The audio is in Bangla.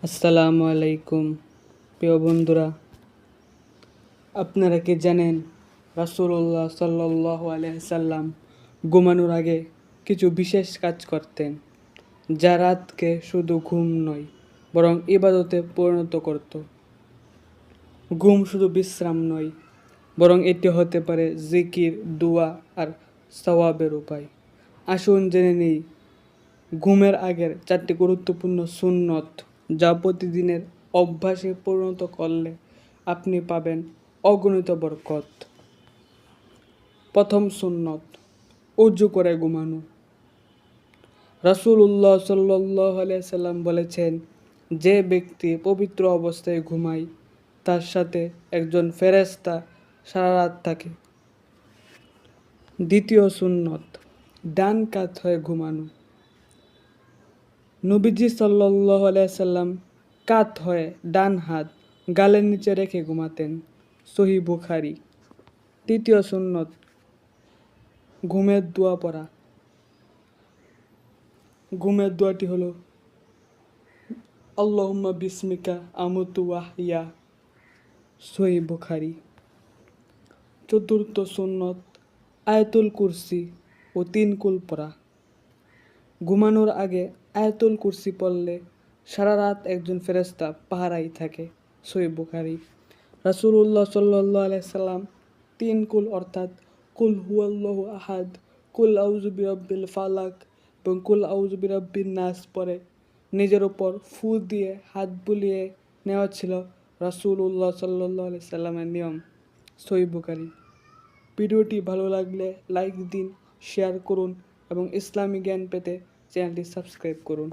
আসসালামু আলাইকুম প্রিয় বন্ধুরা, আপনারা কি জানেন রাসূলুল্লাহ সাল্লাল্লাহু আলাইহি সাল্লাম ঘুমানোর আগে কিছু বিশেষ কাজ করতেন, যা রাতকে শুধু ঘুম নয় বরং ইবাদতে পরিণত করত। ঘুম শুধু বিশ্রাম নয়, বরং এটি হতে পারে জিকির, দোয়া আর সওয়াবের উপায়। আসুন জেনে নেই ঘুমের আগের 4টি গুরুত্বপূর্ণ সুন্নত, যা প্রতিদিনের অভ্যাসে পরিণত করলে আপনি পাবেন অগণিত বরকত। প্রথম সুন্নত, উজু করে ঘুমানো। রাসূলুল্লাহ সাল্লাল্লাহু আলাইহি সাল্লাম বলেছেন, যে ব্যক্তি পবিত্র অবস্থায় ঘুমায় তার সাথে একজন ফেরেশতা সারা রাত থাকে। দ্বিতীয় সুন্নত, ডান কাত হয়ে ঘুমানো। নবীজি সাল্লাল্লাহু আলাইহি সাল্লাম কাত হয়ে ডান হাত গালের নিচে রেখে ঘুমাতেন। সহিহ বুখারী। তৃতীয় সুন্নত, ঘুমের দোয়া পড়া। ঘুমের দোয়াটি হলো আল্লাহুম্মা বিসমিকা আমুতু ওয়া আহইয়া। সহিহ বুখারী। চতুর্থ সুন্নত, আয়াতুল কুরসি ও 3 কুল পড়া। ঘুমানোর আগে আয়াতুল কুরসি পড়লে সারা রাত একজন ফেরেশতা পাহারায় থাকে। সহিহ বুখারী। রাসূলুল্লাহ সাল্লাল্লাহু আলাইহি সাল্লাম 3 কুল অর্থাৎ কুল হুয়াল্লাহু আহাদ, কুল আউযু বিরাব্বিল ফালাক এবং কুল আউযু বিরাব্বিন নাস পড়ে নিজের উপর ফু দিয়ে হাত বুলিয়ে নেওয়া ছিল রাসূলুল্লাহ সাল্লাল্লাহু আলাইহি সাল্লামের নিয়ম। সহিহ বুখারী। ভিডিওটি ভালো লাগলে লাইক দিন, শেয়ার করুন এবং ইসলামী জ্ঞান পেতে চ্যানেলটি সাবস্ক্রাইব করুন।